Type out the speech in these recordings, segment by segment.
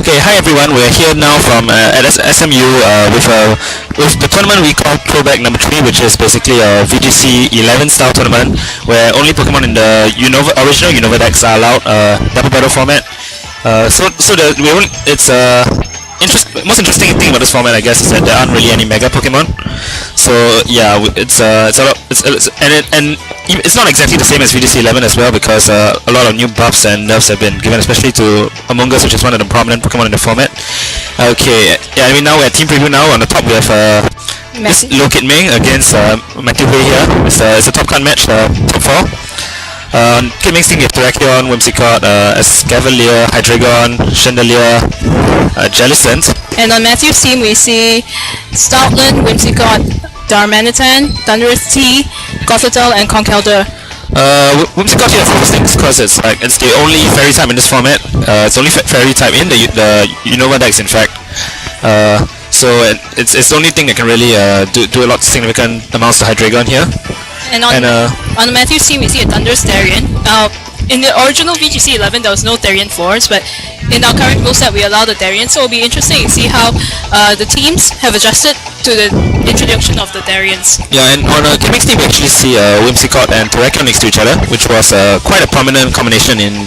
Okay, hi everyone. We're here now from at SMU with the tournament we call Throwback number 3, which is basically a VGC 11 style tournament where only Pokemon in the original Unova Dex are allowed, double battle format. Most interesting thing about this format, I guess, is that there aren't really any Mega Pokemon. So yeah, it's not exactly the same as VGC 11 as well, because a lot of new buffs and nerfs have been given, especially to Among Us, which is one of the prominent Pokemon in the format. Okay, yeah, I mean now we're at team preview now. On the top we have this Low Kit Meng against Matthew Hui here. It's a top card match, top 4. Kit Meng's team we have Terrakion, Whimsicott, Escavalier, Hydreigon, Chandelier, Jellicent. And on Matthew's team we see Stoutland, Whimsicott, Darmanitan, Thunderous T, Gothitelle, and Conkeldurr. Whimsicott here is interesting because it's the only fairy type in this format. It's only fairy type in the Unova Dex, in fact. So it's the only thing that can really do a lot of significant amounts to Hydreigon here. And on Matthew's team we see a Thunderous Therian. In the original VGC 11 there was no Therian force, but in our current rule set we allow the Therian, so it'll be interesting to see how the teams have adjusted to the introduction of the Therians. Yeah, and on Kit Meng's team we actually see Whimsicott and Terrakion next to each other, which was quite a prominent combination in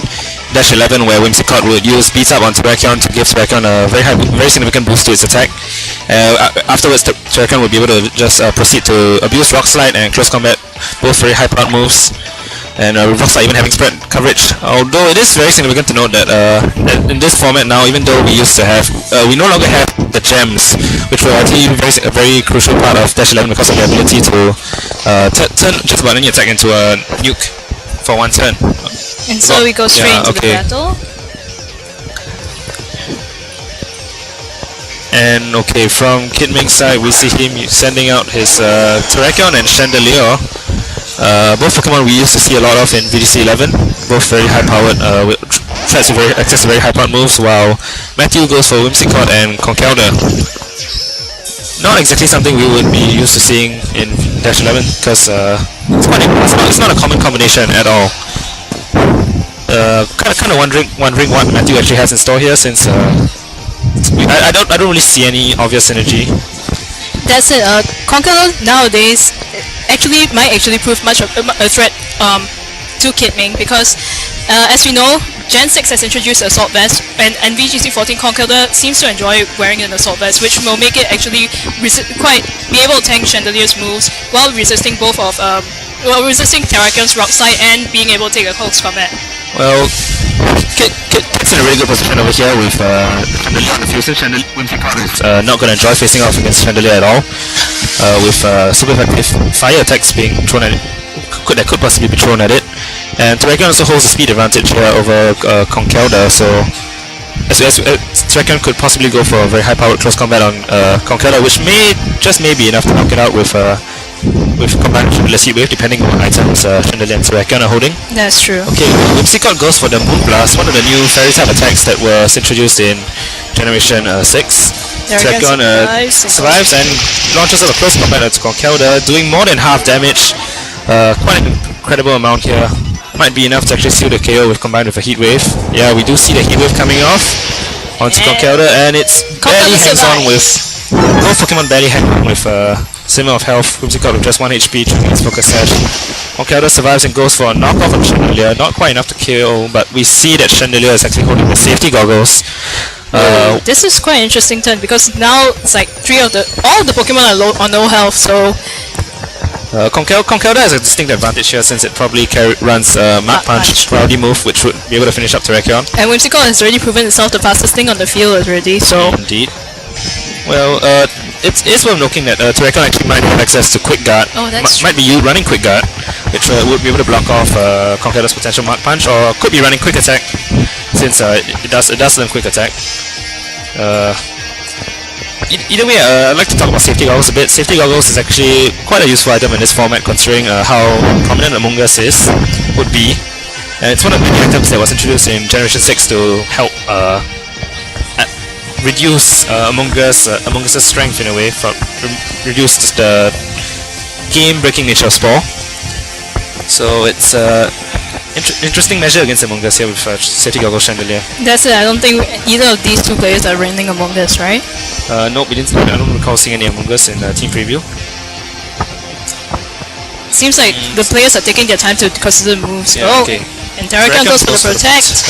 Dash 11, where Whimsicott would use Beat Up on Terrakion to give Terrakion a very significant boost to its attack. Afterwards, Terrakion would be able to just proceed to abuse Rock Slide and Close Combat, both very high powered moves. And Rock Slide even having spread coverage. Although it is very significant to note that in this format now, even though we used to have, we no longer have the gems, which were actually a very crucial part of Dash 11 because of the ability to turn just about any attack into a nuke for one turn. And so we go straight into the battle. And okay, from Kit Meng's side, we see him sending out his Terrakion and Chandelier. Both Pokemon we used to see a lot of in VGC 11, both very high powered, tries to access very high powered moves, while Matthew goes for Whimsicott and Conkeldurr. Not exactly something we would be used to seeing in Dash 11, because it's not a common combination at all. Kind of wondering what Matthew actually has in store here, since I don't really see any obvious synergy. That's it. Conkeldurr nowadays might actually prove much of a threat to Kit Meng, because as we know, Gen 6 has introduced Assault Vest, and VGC 14 Conkeldurr seems to enjoy wearing an Assault Vest, which will make it actually be able to tank Chandelier's moves while resisting resisting Terrakion's Rock Slide and being able to take a close combat. Well, Kit's in a really good position over here with Chandelier on the field. Whimsicott is not going to enjoy facing off against Chandelier at all, with super effective fire attacks being thrown at it, that could possibly be thrown at it. And Terrakion also holds a speed advantage here over Conkeldurr, so Terrakion could possibly go for a very high-powered close combat on Conkeldurr, which may be enough to knock it out with combined Chandelier Heat Wave, depending on what items Chandelier and Terrakion are holding. That's true. Okay, Whimsicott goes for the Moon Blast, one of the new fairy type attacks that was introduced in Generation 6. Terrakion survives and launches out a close combat to Conkeldurr, doing more than half damage. Quite an incredible amount here. Might be enough to actually seal the KO combined with a Heat Wave. Yeah, we do see the Heat Wave coming off onto Conkeldurr, and it's barely hands-on with both Pokemon barely hang-on with similar of health. Whimsicott with just 1 HP during his Focus Sash. Conkeldurr survives and goes for a knockoff on Chandelier. Not quite enough to kill, but we see that Chandelier is actually holding the safety goggles. This is quite an interesting turn, because now it's like all the Pokemon are on low health, so Conkeldurr has a distinct advantage here, since it probably runs Mach Punch, Rowdy move, which would be able to finish up Terrakion. And Whimsicott has already proven itself the fastest thing on the field already, so... Indeed. Well, it's worth noting that Terrakion actually might have access to Quick Guard. Oh, that's might be running Quick Guard, which would be able to block off Conkeldurr's potential Mach Punch, or could be running Quick Attack, since it does learn Quick Attack. Either way, I'd like to talk about Safety Goggles a bit. Safety Goggles is actually quite a useful item in this format, considering how prominent Among Us would be. And it's one of the many items that was introduced in Generation 6 to help reduce Among Us' strength in a way, reduce the game-breaking nature of Spore. So it's interesting measure against Among Us here with safety goggle chandelier. That's it. I don't think either of these two players are running Among Us, right? No, we didn't. I don't recall seeing any Among Us in team preview. Seems like the players are taking their time to consider moves. Yeah, okay. And Terrakan goes for the protect.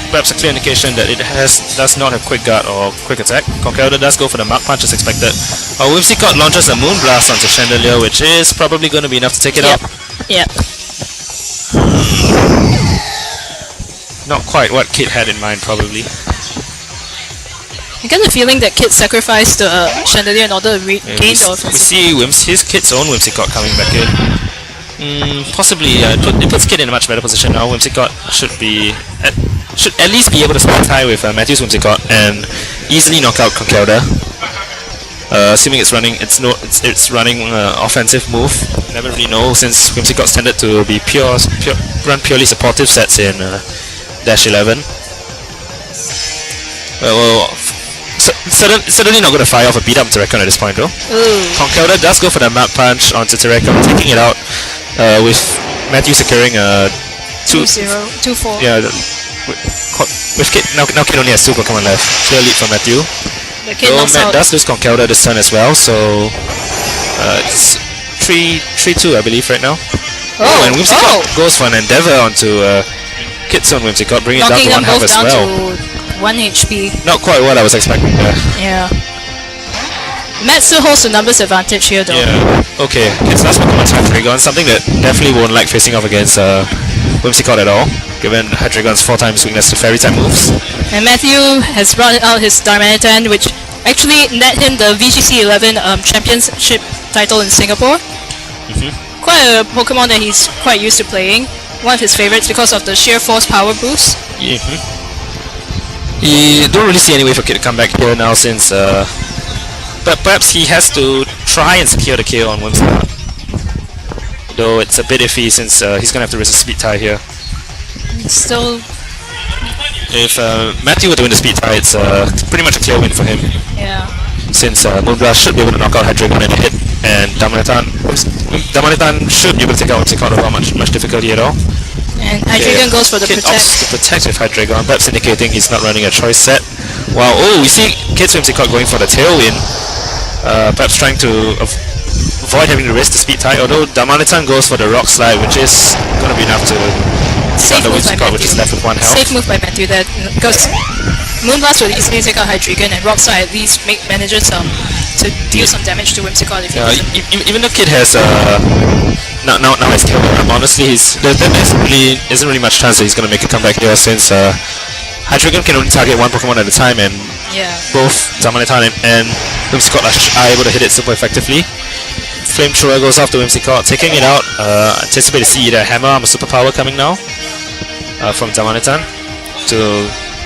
Perhaps a clear indication that it does not have quick guard or quick attack. Conkelda does go for the mark punch as expected. Whimsicott launches a moon blast onto chandelier, which is probably going to be enough to take it out. Yep. Not quite what Kit had in mind, probably. I get the feeling that Kit sacrificed the chandelier in order to gain the offensive. We see Kit's own Whimsicott coming back in. Possibly, it puts Kit in a much better position now. Whimsicott should at least be able to spot high with Matthew's Whimsicott and easily knock out Conkelda. Assuming it's running offensive move. Never really know, since Whimsicott's tended to be run purely supportive sets in Dash 11. Certainly not going to fire off a beat up to Terrakan at this point though. Conkelda does go for the map punch onto Terrakan, taking it out with Matthew securing a 2-0, 2-4. Yeah, with Kit, now Kit only has 2 Pokemon left. Clear lead for Matthew. Matt does lose Conkelda this turn as well, so it's 3-2 I believe right now. And Whimsicott goes for an endeavor onto Kit's own Whimsicott, bringing it down to 1 half as well. 1 HP. Not quite what I was expecting there. Yeah. Matt still holds the numbers advantage here though. Yeah. Okay, Kit's last Pokemon's Hydreigon, something that definitely won't like facing off against Whimsicott at all, given Hydreigon's 4 times weakness to fairy type moves. And Matthew has brought out his Darmanitan, which actually net him the VGC 11 championship title in Singapore. Quite a Pokemon that he's quite used to playing. One of his favorites because of the sheer force power boost. You don't really see any way for Kit to come back here now, since but perhaps he has to try and secure the kill on Whimsicott. Though it's a bit iffy, since he's gonna have to risk a speed tie here. Still, if Matthew were to win the speed tie, it's pretty much a clear win for him. Yeah. Since Moonblast should be able to knock out Hydreigon in a hit, and Darmanitan should be able to take out Whimsicott without much difficulty at all. And Hydreigon goes for the Kit protect. opts to protect with Hydreigon, perhaps indicating he's not running a choice set. Wow, we see Kit's Whimsicott going for the tailwind, perhaps trying to avoid having to risk the speed tie, although Darmanitan goes for the rock slide, which is going to be enough to stun the Whimsicott, which is left with 1 health. Safe move by Matthew there, because Moonblast will easily take out Hydreigon, and rock slide at least manages to deal some damage to Whimsicott if he doesn't. Even though Kit has now has killed him, honestly there isn't really much chance that he's going to make a comeback here, since Hydreigon can only target 1 Pokemon at a time, and both Darmanitan and Whimsicott are able to hit it super effectively. Flamethrower goes off to Whimsicott, taking it out. Anticipate to see either Hammer or Superpower coming now from Darmanitan.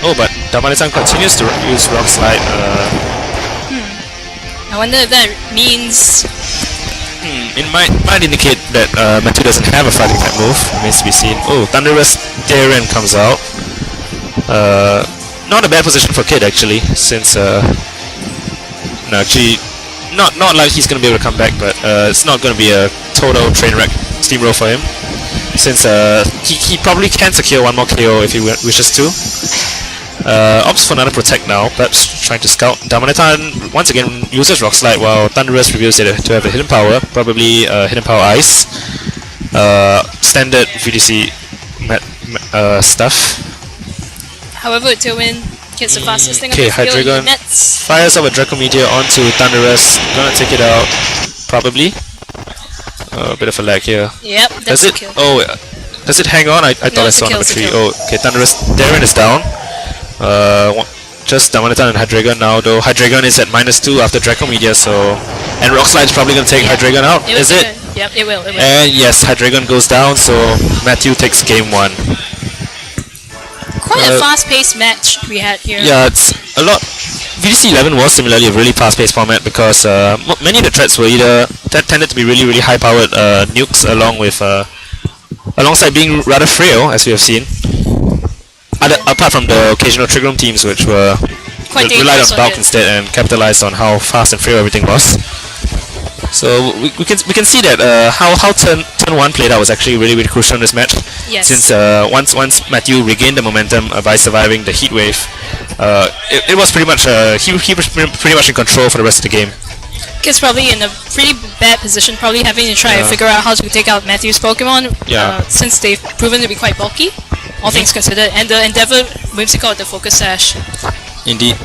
But Darmanitan continues to use Rock Slide. I wonder if that means... It might indicate that Matthew doesn't have a fighting type move. Remains to be seen. Thunderous Darren comes out. Not a bad position for Kid actually, since not like he's gonna be able to come back, but it's not gonna be a total train wreck steamroll for him, since he probably can secure 1 more KO if he wishes to. Opts for another protect now, perhaps trying to scout. Darmanitan once again uses Rock Slide, while Thunderous reveals it to have a hidden power, probably hidden power Ice. Standard VGC stuff. However, Tailwind gets the fastest thing on Okay, the field. Hydreigon fires up a Draco Meteor onto Thunderous, gonna take it out, probably. A bit of a lag here. Yep, that's a kill. Does it hang on? I thought I saw number 3. Okay, Thunderous Darren is down. Just Darmanitan and Hydreigon now, though Hydreigon is at -2 after Draco Meteor, and Rock Slide is probably gonna take Hydreigon out. Is it? Yep, it will. And yes, Hydreigon goes down, so Matthew takes game 1. Quite a fast-paced match we had here. Yeah, it's a lot. VGC 11 was similarly a really fast-paced format, because many of the threats were either tended to be really high-powered nukes, alongside being rather frail, as we have seen. Apart from the occasional Trick Room teams, which were relied on bulk instead and capitalized on how fast and frail everything was. So we can see that how turn 1 played out was actually really crucial in this match. Yes. Since once Matthew regained the momentum by surviving the heat wave, it was pretty much he was pretty much in control for the rest of the game. It's probably in a pretty bad position, probably having to try to figure out how to take out Matthew's Pokemon, since they've proven to be quite bulky, all things considered, and the Endeavor Whimsicott with the Focus Sash. Indeed.